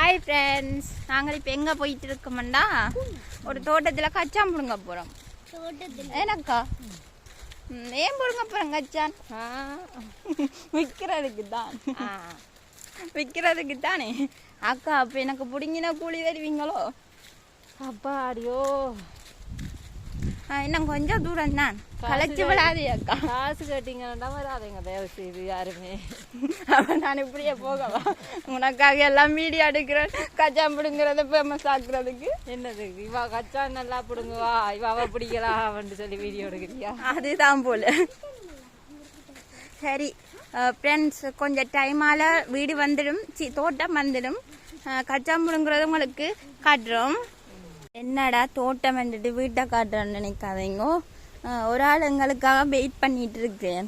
Hi friends, நாங்கள் இப்போ எங்கே போயிட்டு இருக்கோம்டா ஒரு தோட்டத்தில் கச்சான் பிடுங்க போகிறோம். ஏனக்கா ஏன் பிடுங்க போகிறோம் கச்சான்? விற்கிறதுக்கு தான். விற்கிறதுக்கு தானே அக்கா. அப்போ எனக்கு பிடிங்கினா கூலி தருவீங்களோ? அப்பாடியோ, இன்னும் கொஞ்சம் தூரம் தான். களைச்சி விடாதே அக்கா. காசு கட்டிங்கன்னா வராதுங்க தயவு செய்து யாருமே. நான் இப்படியே போகவா? உனக்காக எல்லாம் மீடியா எடுக்கிறேன். கச்சான் பிடுங்கிறத ஃபேமஸ் ஆக்குறதுக்கு. என்னது இவா கச்சா நல்லா பிடுங்குவா, இவாவை பிடிக்கலாம் சொல்லி வீடியோ எடுக்கிறியா? அதுதான் போல. சரி ஃப்ரெண்ட்ஸ், கொஞ்சம் டைமால் வீடு வந்துடும், தோட்டம் வந்துடும். கச்சான் பிடுங்கிறது உங்களுக்கு காட்டுறோம். என்னடா தோட்டம் வந்துட்டு வீட்டை காட்டுறோன்னு நினைக்காதீங்க. ஒரு ஆள் எங்களுக்காக வெயிட் பண்ணிட்டு இருக்கிறேன்.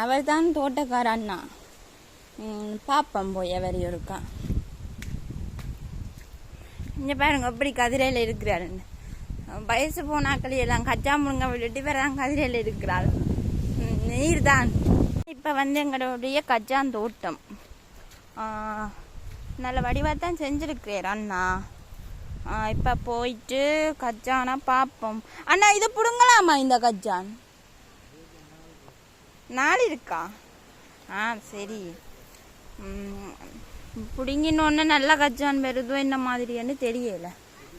அவர் தான் தோட்டக்கார அண்ணா. பாப்பம் போய் அவர் இருக்கா. இங்கே பாருங்க எப்படி கதிரையில் இருக்கிறாருன்னு. வயசு போனாக்களி எல்லாம் கச்சாமுருங்க விட்டுட்டு வேற தான் கதிரையில் இருக்கிறாள். நீர் தான். இப்போ வந்து எங்களுடைய கச்சான் தோட்டம் நல்ல வடிவாக தான் செஞ்சுருக்கிறார் அண்ணா. இப்போ போயிட்டு கச்சானா பார்ப்போம். அண்ணா இது பிடுங்கலாமா? இந்த கச்சான் நாள் இருக்கா? சரி. பிடுங்கினோன்னு நல்ல கச்சான் வருதோ என்ன மாதிரின்னு தெரியல.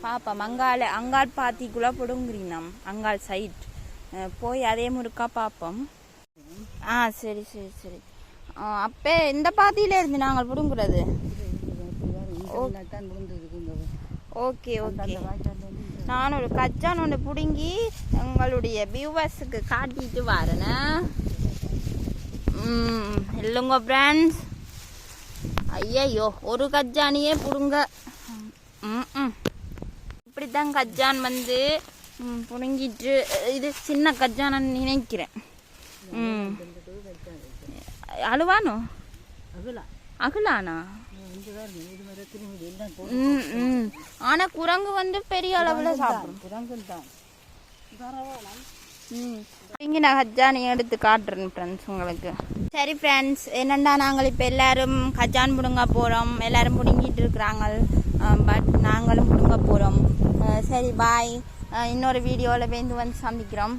பார்ப்போம். அங்காள் பாத்திக்குள்ளே பிடுங்குறீங்க. அங்காள் சைட் போய் அதே முறுக்கா பார்ப்போம். சரி சரி சரி. அப்போ இந்த பாத்தியில இருந்து நாங்கள் பிடுங்குறது. Okay okay. நான் ஒரு கச்சான் ஒன்று பிடுங்கி உங்களுடைய வியூவர்ஸுக்கு காட்டிட்டு வரேன்னா. இல்லைங்க ஃப்ரெண்ட்ஸ். ஐயோ, ஒரு கச்சானியே பிடுங்க. இப்படித்தான் கச்சான் வந்து பிடுங்கிட்டு. இது சின்ன கச்சானு நினைக்கிறேன். அழுவானோ? அகலானா? ஆனா குரங்கு வந்து பெரிய அளவுல சாப்பிடும். இங்க நான் கச்சான் எடுத்து காட்டுறேன் ஃப்ரெண்ட்ஸ் உங்களுக்கு. சரி ஃப்ரெண்ட்ஸ், என்னண்டா நாங்கள் இப்போ எல்லாரும் கச்சான் பிடுங்க போகிறோம். எல்லாரும் பிடுங்கிட்டு இருக்கிறாங்க. பட் நாங்களும் பிடுங்க போகிறோம். சரி பாய். இன்னொரு வீடியோவில் வந்து சந்திக்கிறோம்.